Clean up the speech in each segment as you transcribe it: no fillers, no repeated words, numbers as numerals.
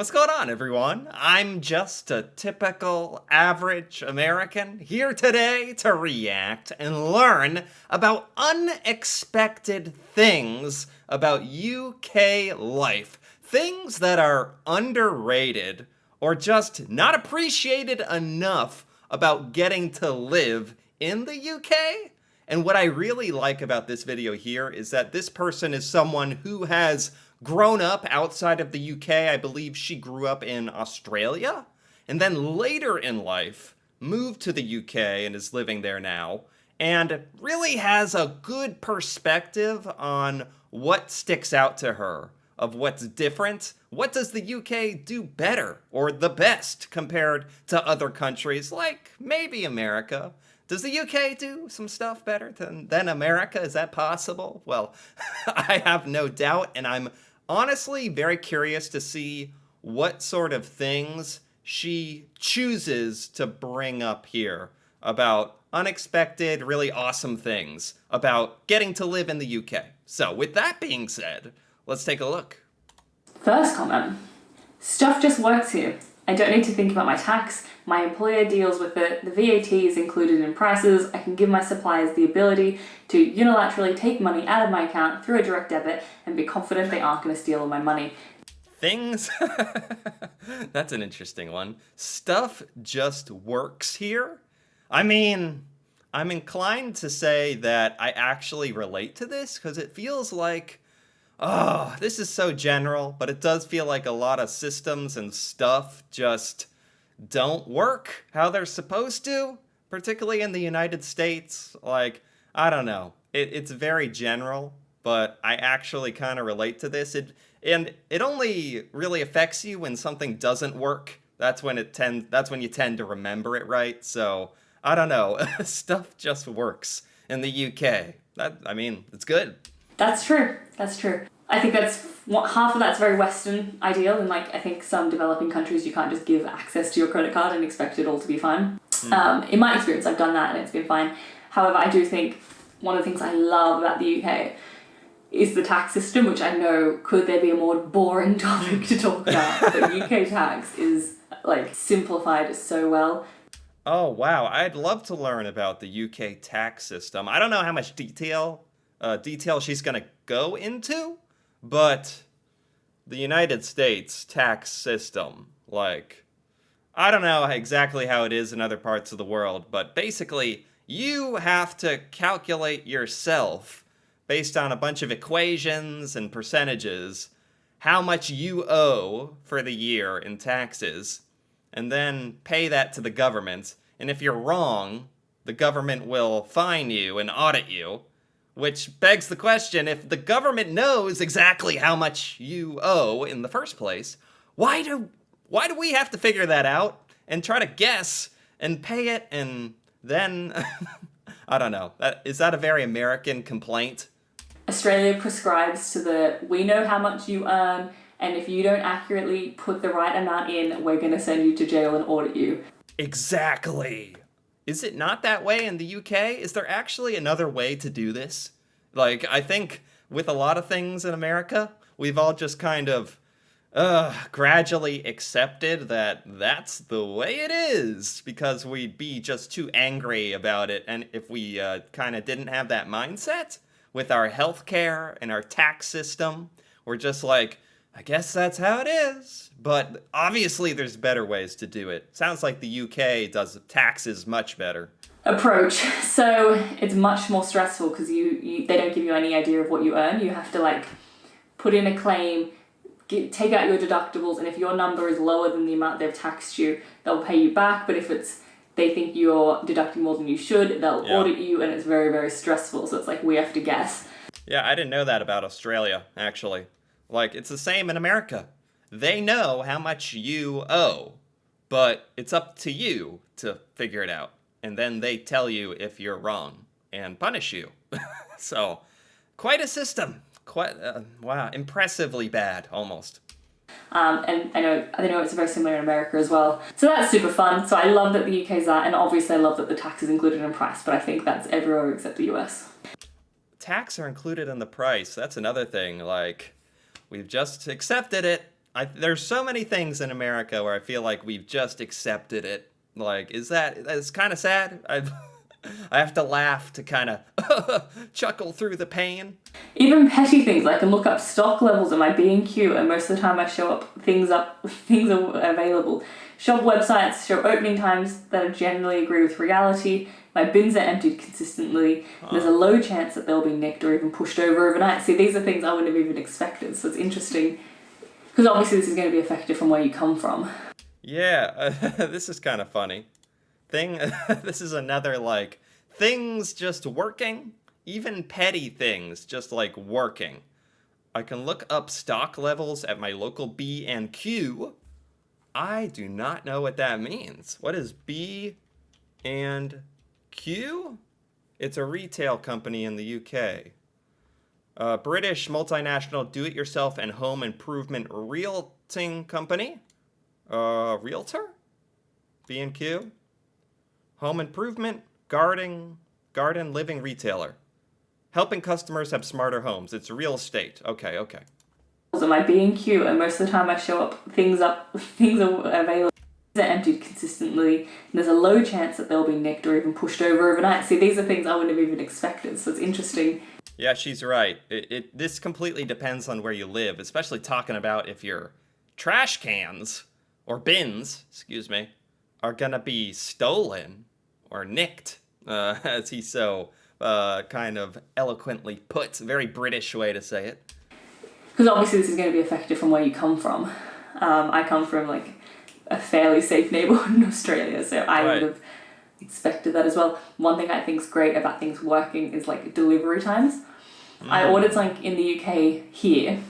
What's going on, everyone? I'm just a typical average American here today to react and learn about unexpected things about UK life. Things that are underrated or just not appreciated enough about getting to live in the UK. And what I really like about this video here is that this person is someone who has grown up outside of the UK. I believe she grew up in Australia, and then later in life moved to the UK and is living there now, and really has a good perspective on what sticks out to her, of what's different. What does the UK do better or the best compared to other countries like maybe America? Does the UK do some stuff better than America? Is that possible? Well, I have no doubt, and I'm honestly very curious to see what sort of things she chooses to bring up here about unexpected, really awesome things about getting to live in the UK. So with that being said, let's take a look. First comment. Stuff just works here. I don't need to think about my tax. My employer deals with it. The VAT is included in prices. I can give my suppliers the ability to unilaterally take money out of my account through a direct debit and be confident they aren't going to steal all my money. Things? That's an interesting one. Stuff just works here? I mean, I'm inclined to say that I actually relate to this because it feels like, oh, this is so general, but it does feel like a lot of systems and stuff just don't work how they're supposed to, particularly in the United States. Like, I don't know. It's very general, but I actually kind of relate to this. And it only really affects you when something doesn't work. That's when you tend to remember it, right? So, I don't know. Stuff just works in the UK. It's good. That's true. That's true. I think half of that's very Western ideal, and I think some developing countries you can't just give access to your credit card and expect it all to be fine. In my experience, I've done that and it's been fine. However, I do think one of the things I love about the UK is the tax system, which I know could there be a more boring topic to talk about, but UK tax is simplified so well. Oh wow, I'd love to learn about the UK tax system. I don't know how much detail she's gonna go into, but the United States tax system, I don't know exactly how it is in other parts of the world, but basically you have to calculate yourself based on a bunch of equations and percentages how much you owe for the year in taxes, and then pay that to the government. And if you're wrong, the government will fine you and audit you. Which begs the question, if the government knows exactly how much you owe in the first place, why do we have to figure that out and try to guess and pay it and then, I don't know. Is that a very American complaint? Australia prescribes to we know how much you earn, and if you don't accurately put the right amount in, we're going to send you to jail and audit you. Exactly. Is it not that way in the UK? Is there actually another way to do this? I think with a lot of things in America, we've all just kind of gradually accepted that that's the way it is because we'd be just too angry about it. And if we kind of didn't have that mindset with our healthcare and our tax system, we're just like, I guess that's how it is. But obviously there's better ways to do it. Sounds like the UK does taxes much better. Approach. So it's much more stressful because they don't give you any idea of what you earn. You have to put in a claim, take out your deductibles, and if your number is lower than the amount they've taxed you, they'll pay you back. But if they think you're deducting more than you should, they'll audit you, and it's very, very stressful. So it's we have to guess. Yeah, I didn't know that about Australia, actually. It's the same in America. They know how much you owe, but it's up to you to figure it out. And then they tell you if you're wrong and punish you. So, quite a system. Wow, impressively bad, almost. And I know it's very similar in America as well. So that's super fun. So I love that the UK's that, and obviously I love that the tax is included in price, but I think that's everywhere except the US. Tax are included in the price. That's another thing. We've just accepted it. There's so many things in America where I feel like we've just accepted it. Like, that's kind of sad. I have to laugh to kind of chuckle through the pain. Even petty things, I can look up stock levels at my B&Q, and most of the time I show up, things are available. Shop websites show opening times that generally agree with reality. My bins are emptied consistently. There's a low chance that they'll be nicked or even pushed over overnight. See, these are things I wouldn't have even expected, so it's interesting. Because obviously this is going to be effective from where you come from. Yeah, this is kind of funny. This is another, like, things just working, even petty things just, like, working. I can look up stock levels at my local B&Q. I do not know what that means. What is B&Q? It's a retail company in the UK. British multinational do-it-yourself and home improvement realting company. Realtor? B&Q? Home improvement, garden living retailer. Helping customers have smarter homes. It's real estate. Okay. At my B&Q, and most of the time I show up, things are available. They're emptied consistently, and there's a low chance that they'll be nicked or even pushed over overnight. See, these are things I wouldn't have even expected, so it's interesting. Yeah, she's right. This completely depends on where you live, especially talking about if your trash cans, or bins, excuse me, are gonna be stolen or nicked, as he so kind of eloquently puts. A very British way to say it. Because obviously this is going to be effective from where you come from. I come from like a fairly safe neighborhood in Australia, so I would have expected that as well. One thing I think is great about things working is like delivery times. I ordered something in the UK here,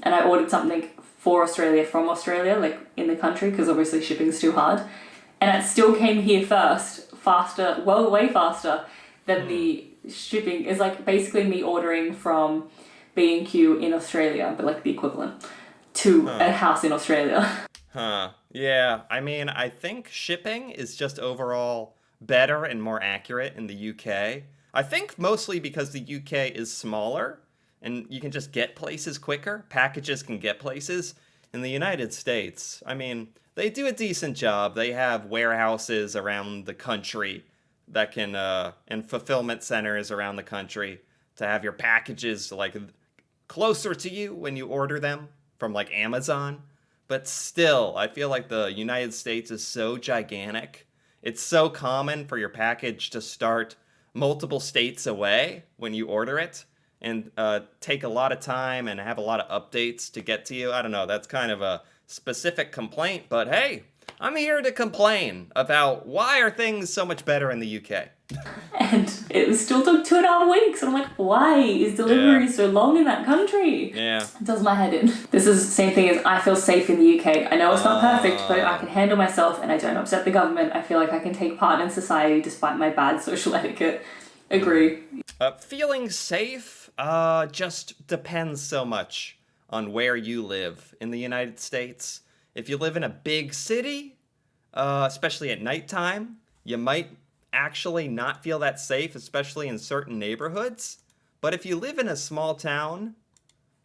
and I ordered something for Australia from Australia, like in the country, because obviously shipping's too hard. And it still came here first, faster, well, way faster than the shipping. Is like basically me ordering from B&Q in Australia, but like the equivalent to a house in Australia. Yeah, I mean, I think shipping is just overall better and more accurate in the UK. I think mostly because the UK is smaller and you can just get places quicker. Packages can get places. In the United States, I mean, they do a decent job. They have warehouses around the country that can, and fulfillment centers around the country to have your packages like closer to you when you order them from like Amazon. But still, I feel like the United States is so gigantic. It's so common for your package to start multiple states away when you order it and take a lot of time and have a lot of updates to get to you. I don't know, that's kind of a specific complaint, but hey, I'm here to complain about why are things so much better in the UK. And it still took 2.5 weeks. And I'm like, why is delivery so long in that country? Yeah. It does my head in. This is the same thing as I feel safe in the UK. I know it's not perfect, but I can handle myself and I don't upset the government. I feel like I can take part in society despite my bad social etiquette. Agree. Feeling safe just depends so much on where you live in the United States. If you live in a big city, especially at nighttime, you might actually not feel that safe, especially in certain neighborhoods. But if you live in a small town,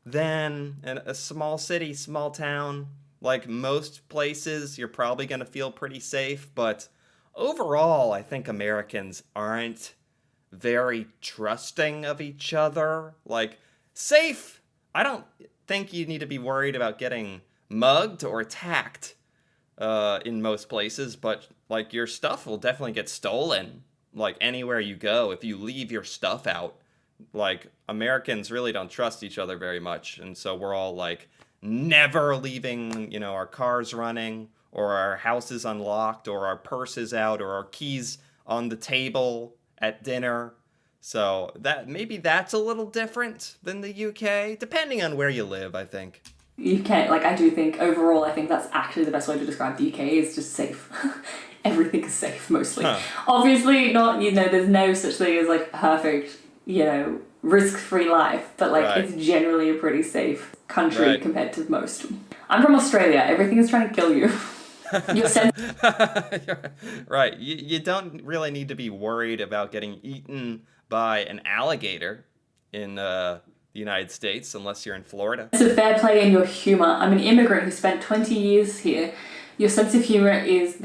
then in a small city, small town, like most places, you're probably going to feel pretty safe. But overall, I think Americans aren't very trusting of each other. Like, safe, I don't think you need to be worried about getting mugged or attacked in most places, but like your stuff will definitely get stolen like anywhere you go if you leave your stuff out. Like, Americans really don't trust each other very much, and so we're all like never leaving, our cars running or our houses unlocked or our purses out or our keys on the table at dinner. So that's a little different than the UK, depending on where you live, I think. UK, like I do think overall, I think that's actually the best way to describe the UK is just safe. Everything is safe mostly. Obviously not, there's no such thing as like perfect, risk-free life, but like it's generally a pretty safe country compared to most. I'm from Australia. Everything is trying to kill you. Right. You don't really need to be worried about getting eaten by an alligator in the the United States, unless you're in Florida. It's a fair play in your humor. I'm an immigrant who spent 20 years here. Your sense of humor is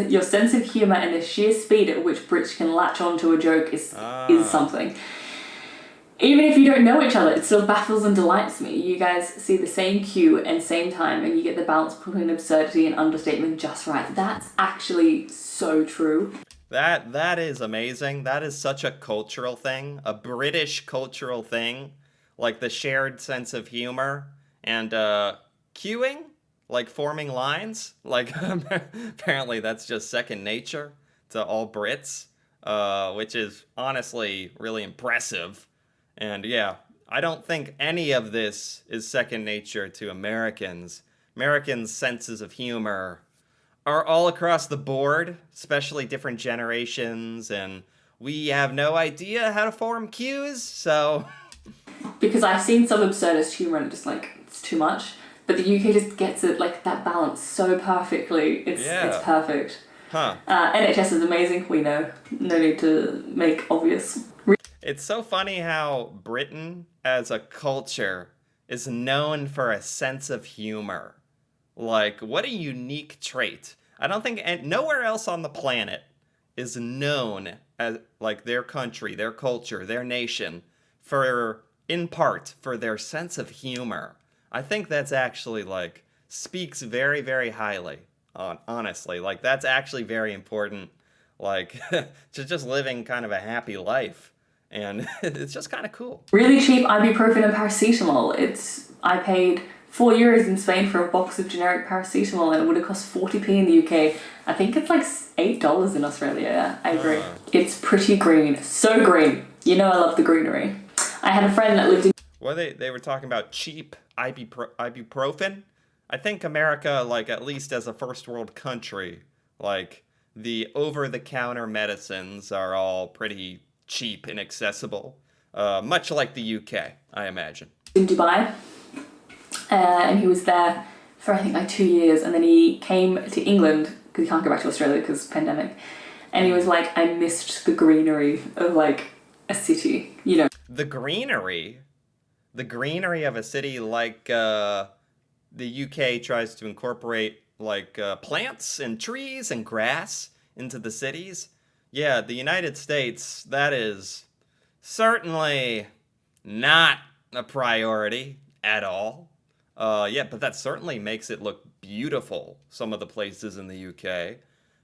your sense of humor and the sheer speed at which Brits can latch onto a joke is something. Even if you don't know each other, it still baffles and delights me. You guys see the same cue and same time, and you get the balance between absurdity and understatement just right. That's actually so true. That is amazing. That is such a cultural thing, a British cultural thing, like the shared sense of humor and cueing, like forming lines. Like apparently that's just second nature to all Brits, which is honestly really impressive. And yeah, I don't think any of this is second nature to Americans. Americans' senses of humor are all across the board, especially different generations, and we have no idea how to form cues, so... Because I've seen some absurdist humor and just like, it's too much. But the UK just gets it, like, that balance so perfectly. It's perfect. Huh. NHS is amazing, we know. No need to make obvious. It's so funny how Britain, as a culture, is known for a sense of humor. Like, what a unique trait. I don't think nowhere else on the planet is known as, like, their country, their culture, their nation, for, in part, for their sense of humor. I think that's actually, like, speaks very, very highly, honestly. Like, that's actually very important, like, to just living kind of a happy life. And it's just kind of cool. Really cheap ibuprofen and paracetamol. I paid €4 in Spain for a box of generic paracetamol, and it would have cost 40p in the UK. I think it's like $8 in Australia. Yeah, I agree. It's pretty green. So green. You know I love the greenery. I had a friend that lived in... Well, they were talking about cheap ibuprofen. I think America, like, at least as a first world country, like, the over-the-counter medicines are all pretty cheap and accessible, much like the UK, I imagine. In Dubai, and he was there for I think like 2 years, and then he came to England because he can't go back to Australia because pandemic, and he was like, I missed the greenery of like a city, you know. The greenery of a city, like the UK tries to incorporate like plants and trees and grass into the cities. Yeah, the United States, that is certainly not a priority at all. Yeah, but that certainly makes it look beautiful, some of the places in the UK.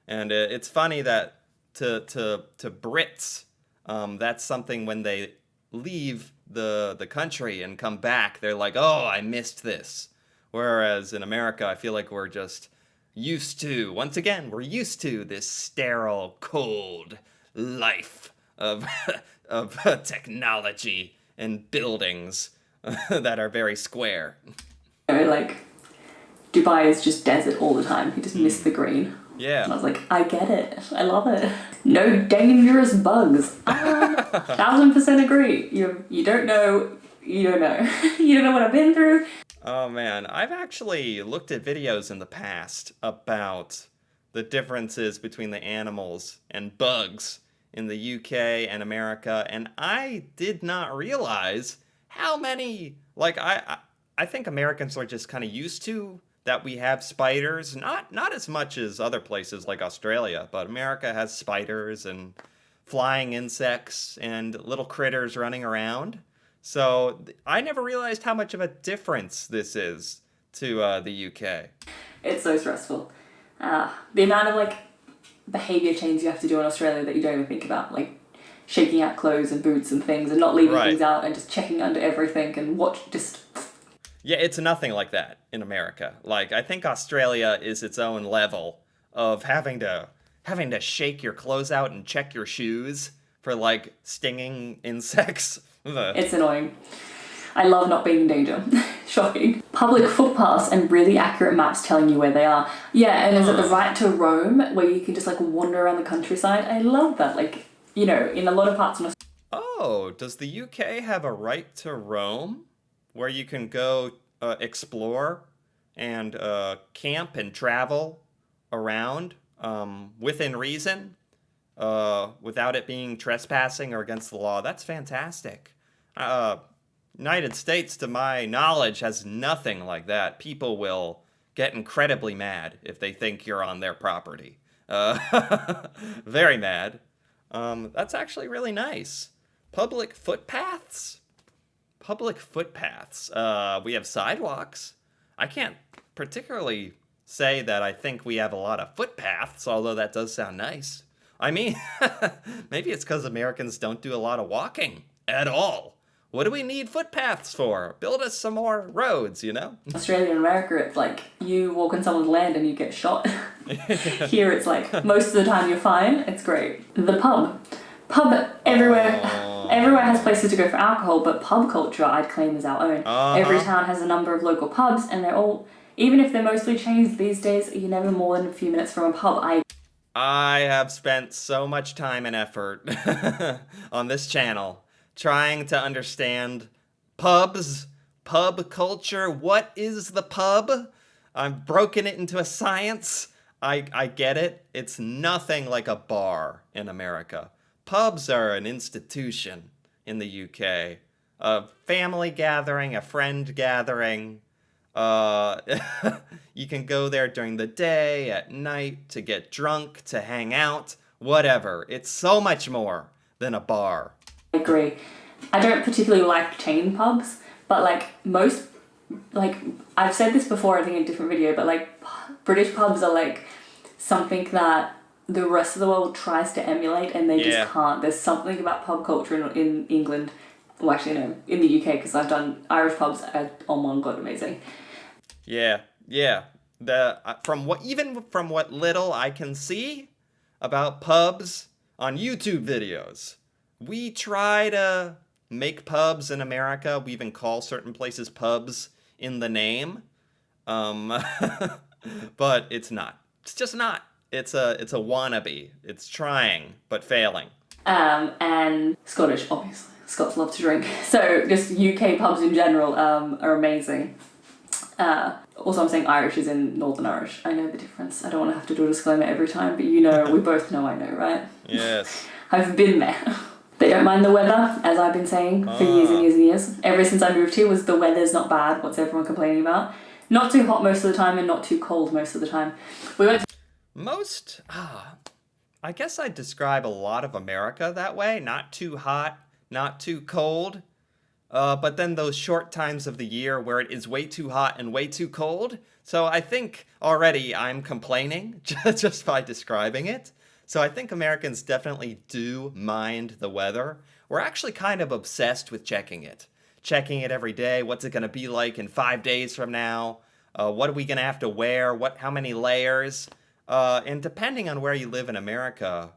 And it's funny that to Brits, that's something when they leave the country and come back, they're like, oh, I missed this. Whereas in America, I feel like we're just once again, we're used to this sterile, cold life of technology and buildings that are very square. Like, Dubai is just desert all the time. You just miss the green. Yeah. And I was like, I get it. I love it. No dangerous bugs. 1000% agree. You don't know. You don't know. You don't know what I've been through. Oh man, I've actually looked at videos in the past about the differences between the animals and bugs in the UK and America, and I did not realize how many, like, I think Americans are just kind of used to that we have spiders, not as much as other places like Australia, but America has spiders and flying insects and little critters running around. So I never realized how much of a difference this is to the UK. It's so stressful. The amount of like behavior change you have to do in Australia that you don't even think about, like shaking out clothes and boots and things and not leaving things out and just checking under everything and Yeah, it's nothing like that in America. Like, I think Australia is its own level of having to shake your clothes out and check your shoes for like stinging insects. It's annoying. I love not being in danger. Shocking. Public footpaths and really accurate maps telling you where they are. Yeah, and is it the right to roam where you can just like wander around the countryside? I love that. Like, you know, in a lot of parts of Australia. Oh, does the UK have a right to roam where you can go explore and camp and travel around within reason without it being trespassing or against the law? That's fantastic. Uh, United States, to my knowledge, has nothing like that. People will get incredibly mad if they think you're on their property. Very mad. That's actually really nice. Public footpaths? Public footpaths. We have sidewalks. I can't particularly say that I think we have a lot of footpaths, although that does sound nice. I mean, maybe it's because Americans don't do a lot of walking at all. What do we need footpaths for? Build us some more roads, you know? Australia and America, it's like you walk on someone's land and you get shot. Here it's like most of the time you're fine. It's great. The pub everywhere. Everywhere has places to go for alcohol, but pub culture I'd claim is our own. Every town has a number of local pubs, and they're all, even if they're mostly chains these days, you're never more than a few minutes from a pub. I have spent so much time and effort on this channel trying to understand pubs, pub culture. What is the pub? I've broken it into a science. I get it. It's nothing like a bar in America. Pubs are an institution in the UK. A family gathering, a friend gathering. You can go there during the day, at night, to get drunk, to hang out, whatever. It's so much more than a bar. I agree. I don't particularly like chain pubs, but like most, like I've said this before, I think in a different video, but like British pubs are like something that the rest of the world tries to emulate and they just can't. There's something about pub culture in England, well actually no, in the UK, because I've done Irish pubs, oh my god, amazing. Yeah. From what little I can see about pubs on YouTube videos, we try to make pubs in America. We even call certain places pubs in the name, but it's not. It's just not. It's a wannabe. It's trying but failing. And Scottish, obviously. Scots love to drink. So just UK pubs in general are amazing. Also, I'm saying Irish is in Northern Irish. I know the difference. I don't want to have to do a disclaimer every time, but you know, we both know I know, right? Yes. I've been there. They don't mind the weather, as I've been saying for years and years and years. Ever since I moved here was the weather's not bad. What's everyone complaining about? Not too hot most of the time and not too cold most of the time. We went I guess I'd describe a lot of America that way. Not too hot, not too cold. But then those short times of the year where it is way too hot and way too cold. So I think already I'm complaining just by describing it. So I think Americans definitely do mind the weather. We're actually kind of obsessed with checking it. Checking it every day. What's it going to be like in 5 days from now? What are we going to have to wear? How many layers? And depending on where you live in America,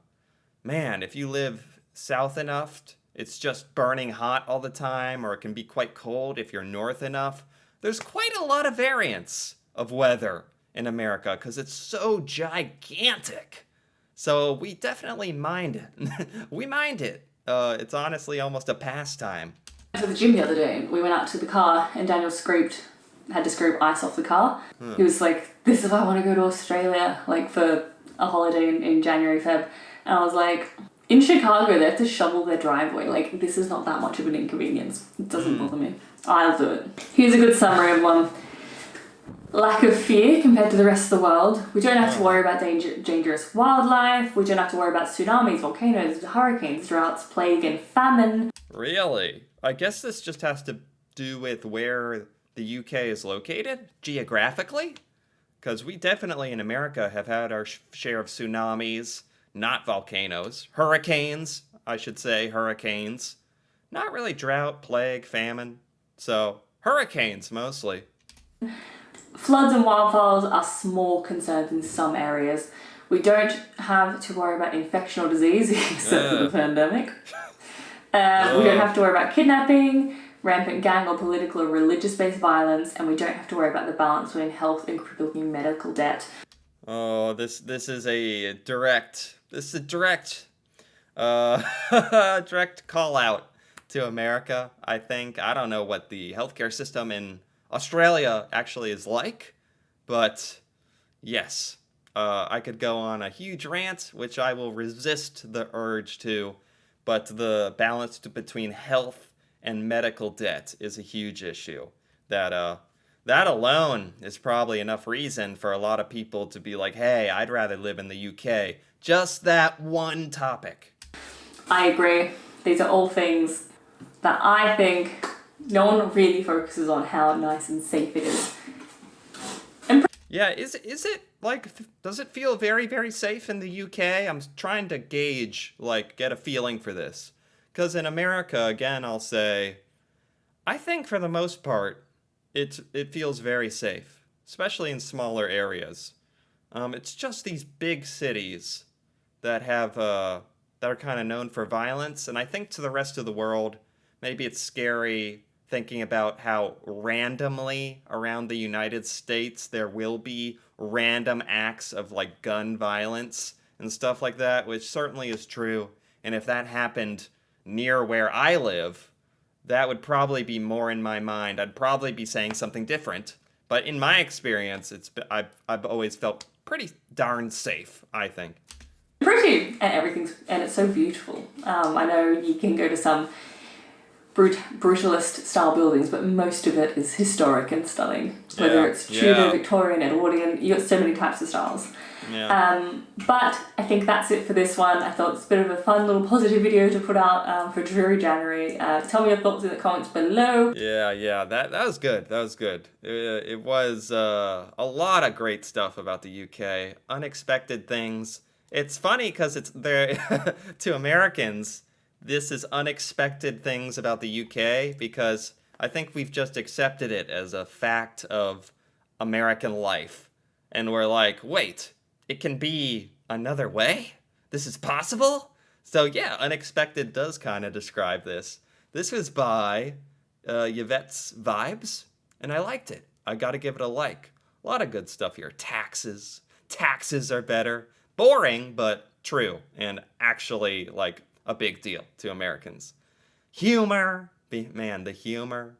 man, if you live south enough, it's just burning hot all the time, or it can be quite cold if you're north enough. There's quite a lot of variance of weather in America because it's so gigantic. So we definitely mind it. We mind it. It's honestly almost a pastime. to the gym the other day. We went out to the car and Daniel had to scrape ice off the car. He was like, this is why I want to go to Australia, like for a holiday in January, Feb. And I was like, in Chicago, they have to shovel their driveway. Like, this is not that much of an inconvenience. It doesn't bother me. I'll do it. Here's a good summary of one. Lack of fear compared to the rest of the world. We don't have to worry about dangerous wildlife. We don't have to worry about tsunamis, volcanoes, hurricanes, droughts, plague, and famine. Really? I guess this just has to do with where the UK is located, geographically? Because we definitely in America have had our share of tsunamis, not volcanoes. Hurricanes, I should say, hurricanes. Not really drought, plague, famine. So, hurricanes mostly. Floods and wildfires are small concerns in some areas. We don't have to worry about infection or disease, except for the pandemic. We don't have to worry about kidnapping, rampant gang or political or religious-based violence, and we don't have to worry about the balance between health and crippling medical debt. Oh, this is a direct direct call out to America, I think. I don't know what the healthcare system in Australia actually is like, but yes, I could go on a huge rant, which I will resist the urge to, but the balance between health and medical debt is a huge issue. That alone is probably enough reason for a lot of people to be like, hey, I'd rather live in the UK. Just that one topic. I agree. These are all things that I think no one really focuses on how nice and safe it is. Yeah, is it like, does it feel very, very safe in the UK? I'm trying to gauge, like, get a feeling for this. Because in America, again, I'll say, I think for the most part, it feels very safe, especially in smaller areas. It's just these big cities that that are kind of known for violence, and I think to the rest of the world, maybe it's scary thinking about how randomly around the United States there will be random acts of like gun violence and stuff like that, which certainly is true. And if that happened near where I live, that would probably be more in my mind. I'd probably be saying something different. But in my experience, I've always felt pretty darn safe, I think. Pretty, and it's so beautiful. I know you can go to some brutalist style buildings, but most of it is historic and stunning. Whether it's Tudor, Victorian, Edwardian, you got so many types of styles. Yeah. But I think that's it for this one. I thought it's a bit of a fun little positive video to put out for Dreary January. Tell me your thoughts in the comments below. Yeah, that was good. That was good. It was a lot of great stuff about the UK. Unexpected things. It's funny because it's there to Americans. This is unexpected things about the UK because I think we've just accepted it as a fact of American life. And we're like, wait, it can be another way? This is possible? So yeah, unexpected does kind of describe this. This was by Yvette's Vibes, and I liked it. I gotta give it a like. A lot of good stuff here. Taxes. Taxes are better. Boring, but true, and actually, like, a big deal to Americans. Humor. Man, the humor.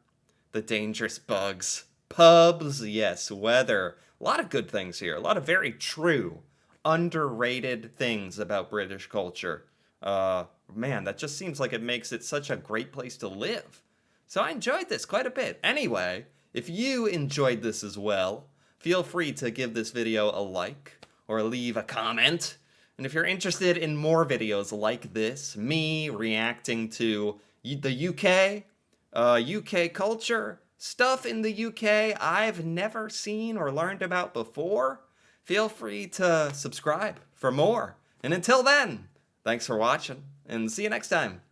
The dangerous bugs. Pubs, yes. Weather. A lot of good things here. A lot of very true, underrated things about British culture. Man, that just seems like it makes it such a great place to live. So I enjoyed this quite a bit. Anyway, if you enjoyed this as well, feel free to give this video a like or leave a comment. And if you're interested in more videos like this, me reacting to the UK, UK culture, stuff in the UK I've never seen or learned about before, feel free to subscribe for more. And until then, thanks for watching, and see you next time.